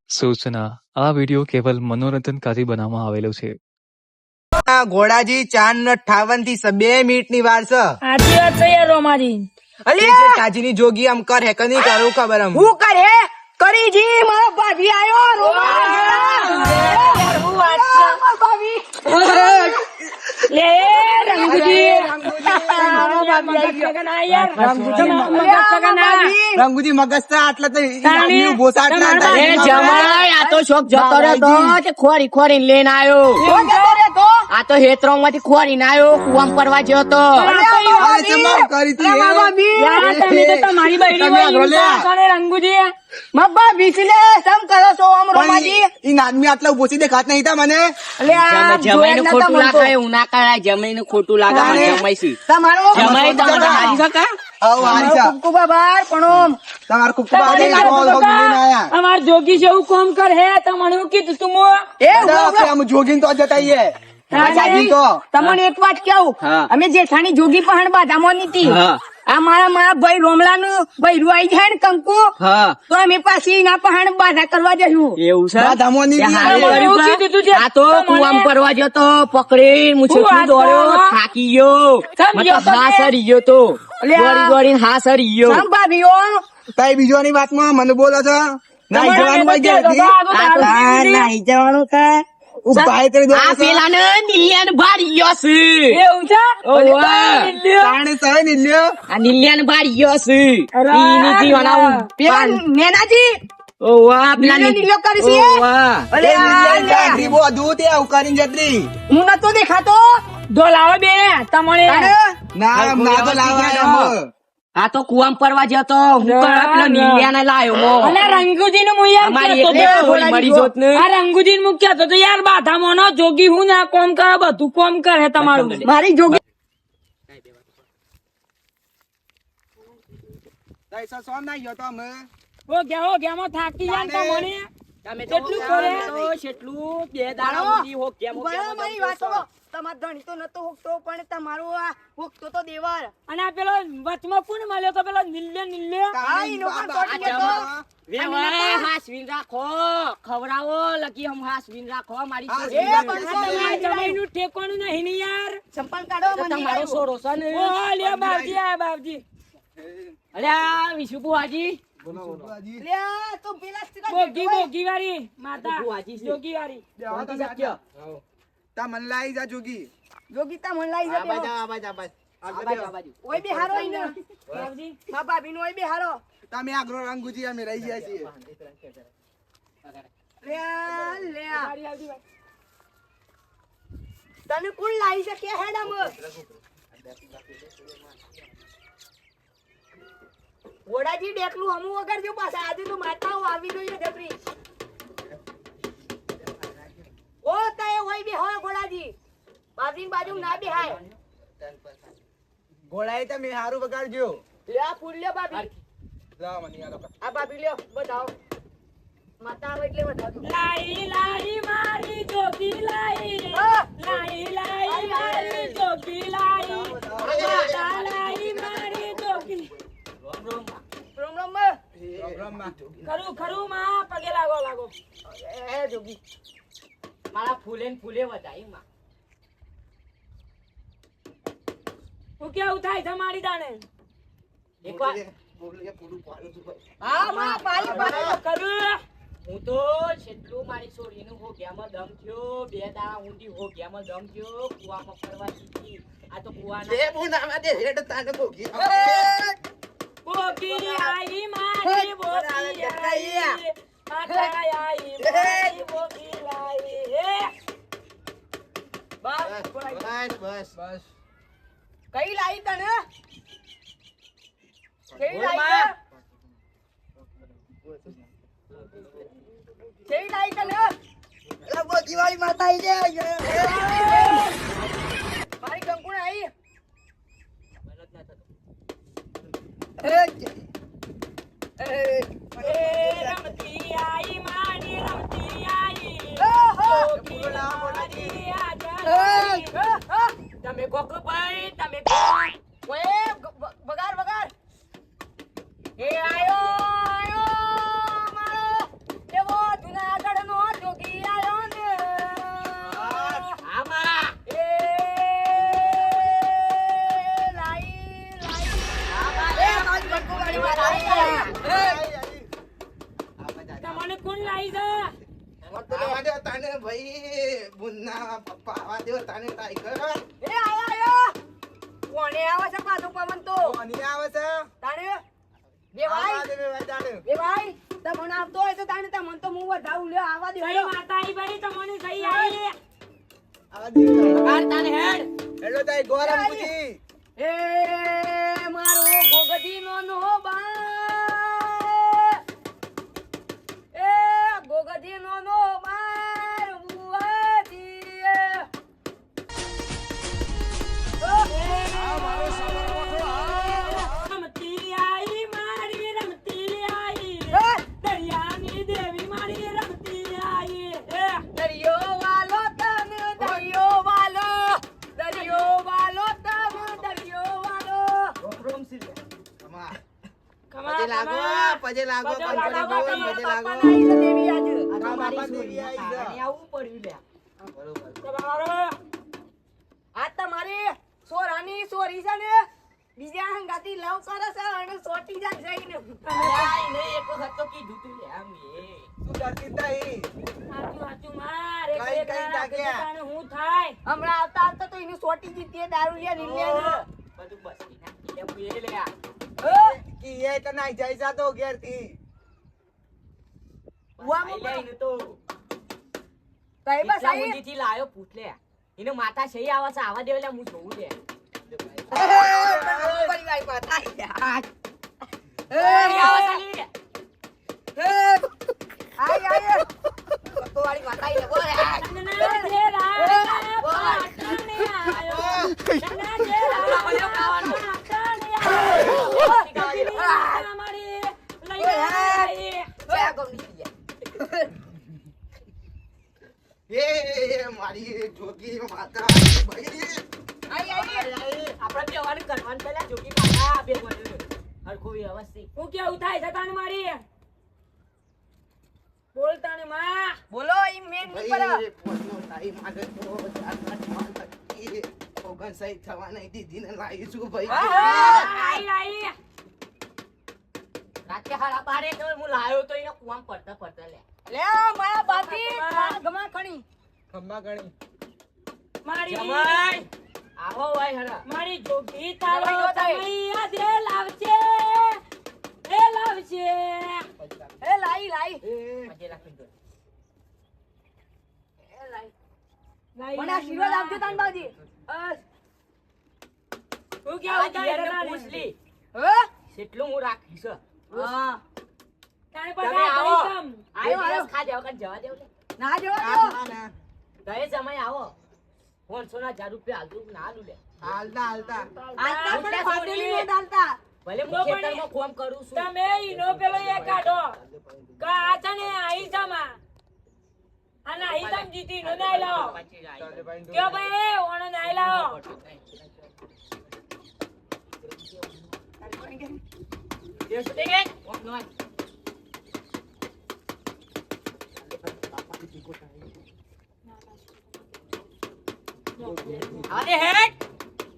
सूचना આ વિડિયો કેવલ મનોરંજન ખાतिर બનાવવામાં આવેલો છે. ઘોડાજી 4:58 થી 2 મિનિટની વાર છે. સાચી વાત છે યાર રોમાજી. અલ્યા તાજીની જોગી આમ કર હે કે નહીં કરું ખબર આમ હું કરે કરી જી મારો ભાભી આયો રોમાજી. હું વાત છે ભાભી લે રંગુજી રંગુજી મગજ તો આટલા તો ભોસા આટલા જમાઈ આ તો શોખ જતો રહ્યો તો ખોરી ખોરી લઈને આવ્યો. આ તો હેતરો માંથી ખોરીને આવ્યો કુવામ પરવા ગયો તો. રંગુજી મબ્બા બીસલે સમ કરો છો આમ રોમાજી. આદમી આટલા ઉભો દેખાત નહીં તા મને. જમાઈ નું ખોટું લાગે એવું ના કરાય. જમાઈ નું ખોટું લાગે જમાઈ સી તમારો જમાઈ તમારે હારી શકા અમાર જોગી જેવું કોમ કર હે તમને હું કીધું તું જોગીન તો જતાઈએ તમને એક વાત કેવું અમે જેઠાણી જોગી પહાડ બાધામોની હતી. આ મારા ભાઈ રોમલા નું ભાઈ રૂઆઈ જાય ને કંકુ તો અમે પાછી ના પહાડ બાધા કરવા જશું. એવું છે એવું કીધું તું છે. આ તો કુવામ પરવા ગયો તો પકડી મુછેથી દોડ્યો થાકી ગયો હા સરી ગયો તો દોડી હા સરી ગયો. ભાભીઓ તઈ બીજોની વાતમાં મને બોલો છો નાઈ જવાનું થાય આ પેલા ને નિલિયાન ભારી ગયો છે. એવું છે આ નિલિયાન ભારી ગયો છે. એની જીવન પેલા નેનાજી ઓવા પેલા નીલિયો કરી છે. હું નતો દેખાતો ઢોલાવો બે તમને આ તો કુવામ પરવા ગયો તો હું પેલો નિલિયાને લાયો અને રંગુજી નું મરી જોત ને આ રંગુજી નું મુખ્ય તો યાર બાધા મોનો જોગી હું ના કોમ કરે બધું કોમ કરે તમારું મારી જોગી હો ગયા માં થાકી જાય તો મને તમે કેટલું કરે કેટલું બે દાડા સુધી હો કેમ મારી વાત સાંભળો. તમાર ધણી તો નતો હોકતો પણ તમારો આ હોકતો તો દેવર અને આ પેલો વચમાં કોણ મળ્યો તો પેલો નિલ્ય હા ઈ નો પણ તોડી ગયો. વેવાય હાસવીન રાખો ખવરાવો લકી હમ હાસવીન રાખો મારી જમીનું ઠેકોનું નહીં ને યાર સંપલ કાઢો મને તમારો સોરો છે ને ઓ લે બાપજી અલ્યા વિશુ બુઆજી લે તો પેલા બોગી વાળી માતા જોગી વાળી મન લાઈ જા જોગી તા મન લાઈ જા ઓય બે હારો ઈને બાપજી હા ભાભી નો ઓય બે હારો તમે આગળ રંગુજી અમે રહી ગયા છીએ લે તને કોણ લાઈ છે કે હેડમ ઓડાજી ડેકલું હમુ વગર જો પાછા આજે તો માતાઓ આવી ગઈ છે જબરી ઓ તાય ઓય બે હોય ગોડાજી બાજુની બાજુ ના બેહાય ઘોડાએ તમે હારું બગાડજો લે આ ફૂલ લે બાબી લાવ મને આ બાબી લ્યો બતાવો માતા આવે એટલે બતાવો લાઈ મારી જોગી લાઈ મારી જોગી લાઈ લાઈ મારી જોગી રોમ ખરું માં પગે લાગો એ જોગી મારા ફૂલે વધાઈ માં હું કેવું થાય તમારી દાને એકવાર હા માં પાઈ કરું હું તો છેટલું મારી છોરીનું હોગ્યામાં દમ થયો 2 દાડા ઊંડી હોગ્યામાં દમ થયો કુવામાં ફરવા દીધી આ તો કુવાના એ બોનામાં દે હેડ તાને ભોગી બોગી આઈ મારી બોગી આઈ માતા આઈ મારી બોગી લાઈ બસ કઈ લાઈ તને કઈ લાઈ તને એલા ભોગી વાળી માતા આઈ જાય મારી કંકુણ આઈ રમતી આઈ મારી રમતી આઈ તમે કોક ભાઈ તમે બગાડ એ આયો તમને કોણ લાવી છે? આવા દો તાને ભાઈ બુન્ના પપ્પા આવા દો તાને ટાઈગર એ આયો કોણે આવે છે પાછો પવન તો કોની આવે છે તાણે બે ભાઈ બે ભાઈ તમને આવતો હોય તો તાણે તમને તો હું વધાવું લ્યો આવા દે સહી માતા આઈ બડી તમને સહી આવી. આવા દે કાઢ તાને હેડ. હેલો તાઈ ગોરમ પૂજી એ મારો ગોગજી નો બા એ ગોગજી નો બાર બુવાજી રમતી આઈ મારી રમતી આઈ દરિયાની દેવી મારી રમતી આઈ. દરિયો વાલો તમે દરિયો વાલો દરિયો વાલો તમે દરિયો વાલો રોમ સી કમા કમા પજે લાગો પજે લાગો પજે કંકરે લાગો, બોલ પજે પજે બાપા લાગો લાઈ છે દેવી આજ આ બાપા દેવી આવી છે આને આવું પડ્યું લે. બરોબર તમારો આ તમારી સોરાની સોરી છે ને બીજા હંગાતી લવ કરે છે અને સોટી જાય જઈને આઈ ને એક વખત તો કીધું તું લે આમ એ. તું ડરતી તાઈ હાચું હાચું માર એક કઈ એક કઈ રાત તાક્યા? તાણે હું થાય હમણાં આવતા આવતા તો એની સોટી જીતી દારૂ લે નીલે બધું બસી નાખી લે હું એ લે આ. કી એ તો નાઈ જાય જા તો ઘેર થી બસ આઈ લે એને તો તઈ બસ એટલા આઈ ઊંધીથી લાયો પૂછ લે એને માતા સહી આવે છે આવા દે લે હું જોઉં લે. પરિવાર પાતા યાર સહી આવે છે લે. આય આય તો વાળી માતા આઈ બોલ નના જેરા પાટને આયો નના જેરા પાટને આયો અમારી લઈ આઈ. છે ગોમડી એ મારી જોગી માતા ભાઈ આય આય આપણે બેવાનું કરવાનું પેલા જોગી માતા બે મને હરખું વ્યવસ્થિત હું કેવું થાય છે તાને મારી બોલ તાને માં બોલો ઈ મેન ની પર ભાઈ પોનો તાઈ માગે તો આટલા માતા કી ઓગન સહી થવા નહીં દીદી ને લાવી છું ભાઈ આઈ આઈ રાતે હારા બારે તો હું લાયો તો એને કુવામ પડતા પડતા લે લે મારા બાતી ગમા ખણી ખમ્મા ગણી મારી જમાઈ આવો ભાઈ હરા મારી જોગી તારો સમય આજે લાવશે એ લાવશે એ લાઈ લાઈ મજે રાખી દો એ લાઈ મને આશીર્વાદ આપજો તાન બાજી તું કેવું થાય પૂછ લી હે કેટલું હું રાખીશ હા તારે તમે આવો. આયો દિવસ ખા દેવ કન જવા દેવ લે ના જવા દો ગયે સમય આવો 500,000 રૂપિયા હાલતું ના આલું લે હાલતા હાલતા આલતા પણ ફાટેલી નો ડાલતા ભલે હું ખેતરમાં ફોન કરું છું તમે ઈનો પેલો એ કાઢો કા આચાને આઈ જમા અને આઈ તમ જીતી નો નાઈ લાવો કે ભાઈ ઓણ નાઈ લાવો એ સુતે ગે ઓમ નો આને હેડ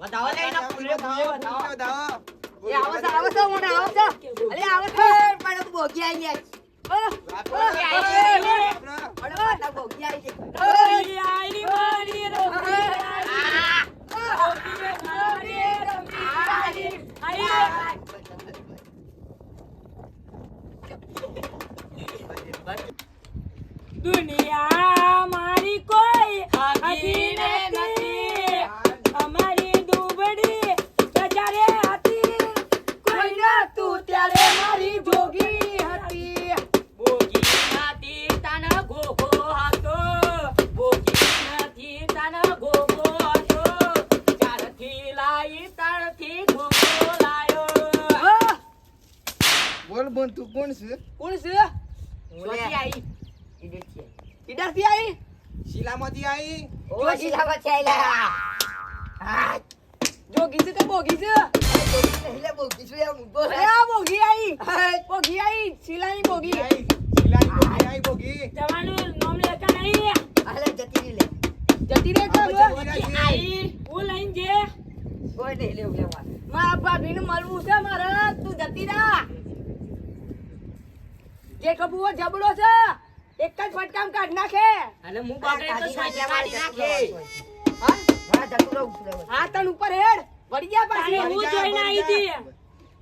વધાવો લે એના પૂરે વધાવો દાવો એ આવો છો મને આવો છો અરે આવો છો પણ તું ભોગી આવી લે અરે પાટા ભોગી આવી છે ઓય આઈ મારી રોકી મારી રોકી આઈ દુનિયા મારી કોઈ આખી નથી અમારી દુબડી બજારે હતી કોઈ નતું ત્યારે મારી જોગી હતી ભોગી નથી તાના ગોગો હતો ભોગી નથી તાના ગોગો હતો ચારથી લાઈ તારથી ગોગો લાયો બોલ બોલ તું કોણ છે કોણ છે સોચી આઈ ઈડર થી આવી શિલામાંથી આવી ઓ શીલા બચાઈલા જોગી છે કે બોગી છે એટલે બોગી છે એમ બોલ અરે આ બોગી આવી શીલાની બોગી શિલાની બોગી આવી બોગી જવાનું નામ લેતા નહીં અરે જતી રે પછી આઈ હું લઈને જે કોઈ નહીં લેવું લેવા મારા ભાભી નું મળવું છે મારે તું જતી રા જે કબૂવો જબડો છે એક જ ફટકામ કાઢ નાખે. અને હું બગડે તો સાચી કાઢી નાખે. હા હા જતું રહું છું રે. હા તન ઉપર હેડ વળી ગયા તારે પાછી. હું જોઈને આવી હતી.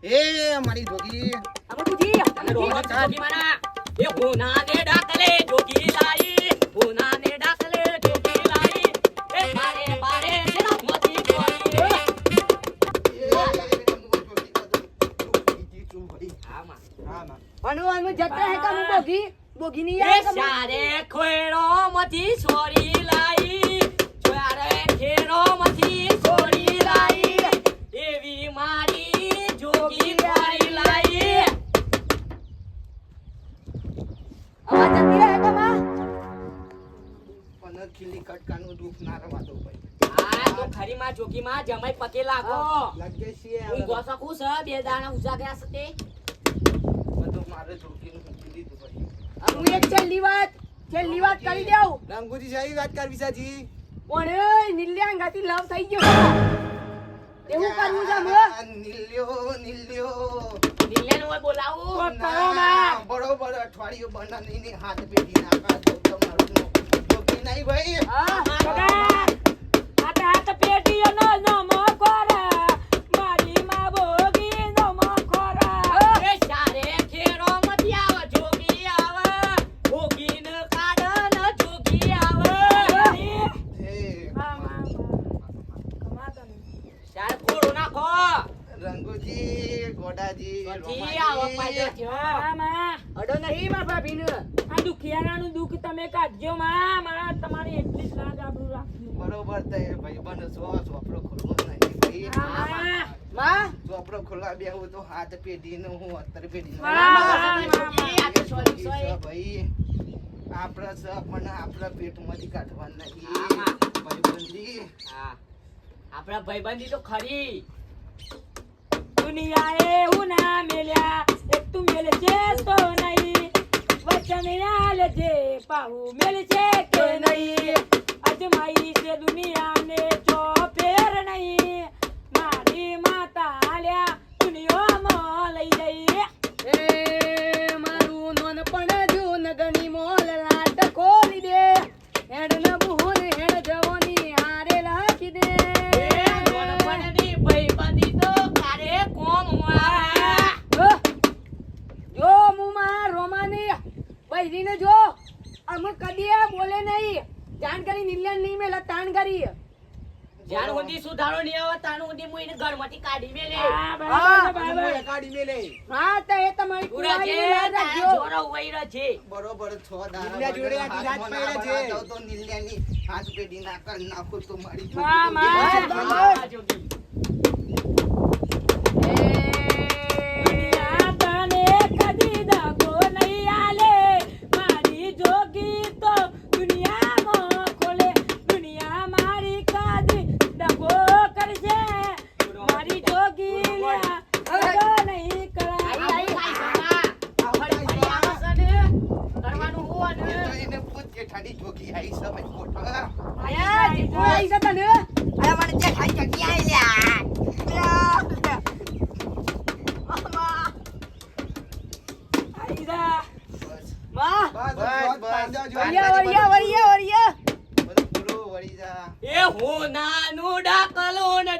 એ મારી જોગી આમાં બુજી અને રોમન જોગી મારા એ હોનાને ડાકલે જોગી લાઈ, હોનાને ડાકલે જોગી લાઈ, એ બારે બારે જેના મોતી કોરી. અનુ જતા હે કામ બોગી બોગી ની એ યાર કામ. સારે ખોયરો મથી છોરી લાઈ, સારે ખેરો મથી છોરી લાઈ, એવી મારી જોગી ખોરી લાઈ. આમાં જતી રહે કામ. પણ ખીલી કટકાનું દુઃખ ના રવા દો ભાઈ. આ તો ખરી માં જોગી માં જમાઈ પકે લાગો. લાગે છે હું ગોસકું છે બે દાણા ઉજા ગયા છે તે. બધું મારે જોગીનું મૂકી દીધું ભાઈ. હું એક છેલ્લી વાત કરી દેઉં. રામગુજી સાહેબ વાત કર વિસાજી. પણ નિલ્યાંગાથી લવ થઈ ગયો. એવું કરવું છે મો. નીલ્યો નીલેન ઓય બોલાવું. ના, બરોબર અઠવાડિયું બનાવીને હાથ પેઢી નાખા તો તમારું જોગી નહીં ભાઈ. હા બગા હાથ પેટી નો નમો ખોરા, મારી માં બોગી નમો ખોરા. એ સારે ખેરો મતી આવ જોગી આવ, ભોગી ન કાઢ ન જોગી આવ. એ, સાર કોડો નાખો. રંગુજી ગોડાજી પછી આવો પાછો થયો. અડો નહીં મારા ભાભીને. આ દુખિયારાનું દુઃખ તમે કાઢજો માં, મારા તમારી એટલી જ લાજ આબરૂ રાખજો. બરોબર તે ભાઈ બને ચોપડો ખુલ્લો નહીં ભાઈ. માં ચોપડો ખુલ્લા બેહું તો હાથ પેઢીનું હું અત્તર પેઢીનું ભાઈ આપણા સ પણ આપણા પેટમાંથી કાઢવાના નહીં ભાઈબંધી. હા આપણા ભાઈબંધી તો ખરી. દુનિયાએ હું ના મેલ્યા, એક તું મેલે છે તો નહીં, વચન આલે છે પાહુ મેલે છે કે નહીં, અજમાઈ છે દુનિયાને જો ફેર નહીં, મારી માતા આલ્યા દુનિયામાં લઈ જઈ. એ મારું નોન પણ જૂનગની મોલ લાટ ખોલી દે. હેડ ન બુહુન હેડ જવાની હારે રાખી દે. ગોળપણની ભાઈબંધી તો કારે કોમ આ. જો મુમાં રોમાની બૈરીને જો અમુક કદી બોલે નહીં. જાણ કરી નિલ્યાન નહીં મેલા તાણ કરી. જ્યાં સુધી સુધારો નહીં આવે ત્યાં સુધી હું એને ઘરમાંથી કાઢી મેલે. હા, કાઢી મેલે. હા તો એ તમારી પૂરા છે કુવારી યાદ તારા રાખજો. જોરો વૈરો છે. બરોબર છો નીલ્યા જોડે આખી રાત પહેરે છે. તો નીલ્યાની હાથ પેઢી ના કર નાખું તો મારી હા, જોગી માં. જોગી. હા, જોગી. દુનિયા તને કદી દગો નહીં આલે, મારી જોગી તો દુનિયામાં ખોલે, દુનિયા મારી કદી દગો કરશે, મારી જોગી દગો નહીં કરાય. કરવાનું હું તો એને પૂછ જેઠાણી જોગી આઈ છે ભાઈ ખોટા. આયા જીતુ આઈ છે તને. આયા મને જેઠાણી જોગી આઈ લ્યા. આઈ જા. માં બસ વરિયા વરિયા વરિયા વરિયા. બધું પૂરું વળી જા. એ હું નાનું ડાકલો ને